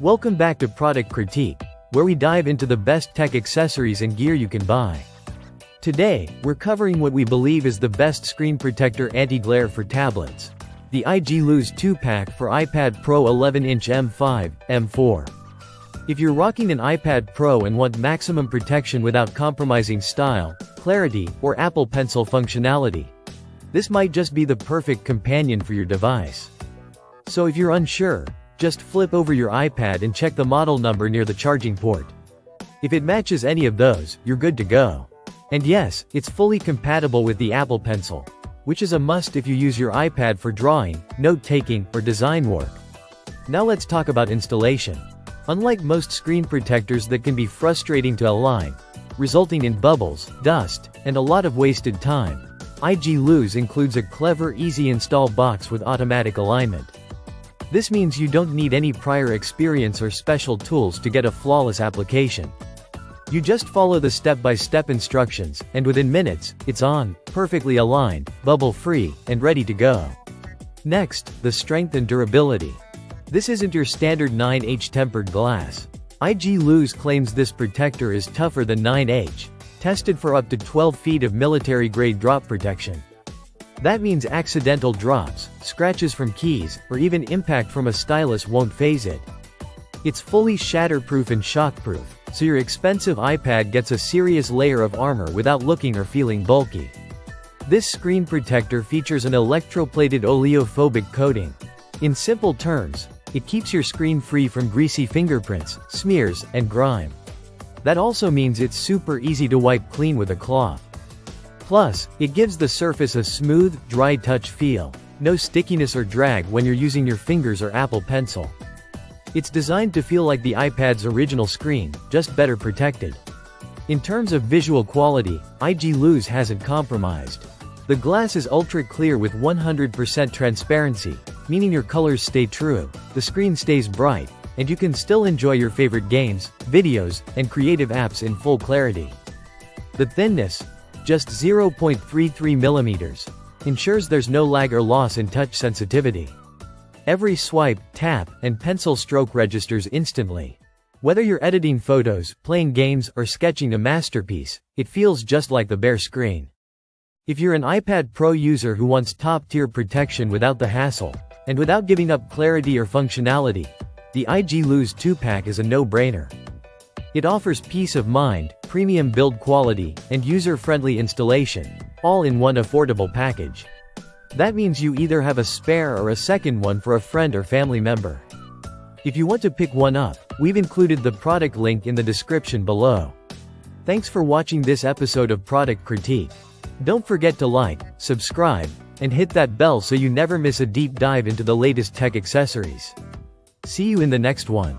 Welcome back to Product Critique, where we dive into the best tech accessories and gear you can buy. Today, we're covering what we believe is the best screen protector anti-glare for tablets. The iGluz 2-pack for iPad Pro 11-inch M5, M4. If you're rocking an iPad Pro and want maximum protection without compromising style, clarity, or Apple Pencil functionality, this might just be the perfect companion for your device. So if you're unsure, just flip over your iPad and check the model number near the charging port. If it matches any of those, you're good to go. And yes, it's fully compatible with the Apple Pencil, which is a must if you use your iPad for drawing, note-taking, or design work. Now let's talk about installation. Unlike most screen protectors that can be frustrating to align, resulting in bubbles, dust, and a lot of wasted time, iGluz includes a clever, easy-install box with automatic alignment. This means you don't need any prior experience or special tools to get a flawless application. You just follow the step-by-step instructions, and within minutes, it's on, perfectly aligned, bubble-free, and ready to go. Next, the strength and durability. This isn't your standard 9H tempered glass. iGluz claims this protector is tougher than 9H, tested for up to 12 feet of military-grade drop protection. That means accidental drops, scratches from keys, or even impact from a stylus won't faze it. It's fully shatterproof and shockproof, so your expensive iPad gets a serious layer of armor without looking or feeling bulky. This screen protector features an electroplated oleophobic coating. In simple terms, it keeps your screen free from greasy fingerprints, smears, and grime. That also means it's super easy to wipe clean with a cloth. Plus, it gives the surface a smooth, dry touch feel, no stickiness or drag when you're using your fingers or Apple Pencil. It's designed to feel like the iPad's original screen, just better protected. In terms of visual quality, iGluz hasn't compromised. The glass is ultra clear with 100% transparency, meaning your colors stay true, the screen stays bright, and you can still enjoy your favorite games, videos, and creative apps in full clarity. The thinness, just 0.33 millimeters, ensures there's no lag or loss in touch sensitivity. Every swipe, tap, and pencil stroke registers instantly. Whether you're editing photos, playing games, or sketching a masterpiece, it feels just like the bare screen. If you're an iPad Pro user who wants top-tier protection without the hassle, and without giving up clarity or functionality, the iGluz 2-pack is a no-brainer. It offers peace of mind, premium build quality, and user-friendly installation, all in one affordable package. That means you either have a spare or a second one for a friend or family member. If you want to pick one up, we've included the product link in the description below. Thanks for watching this episode of Product Critique. Don't forget to like, subscribe, and hit that bell so you never miss a deep dive into the latest tech accessories. See you in the next one.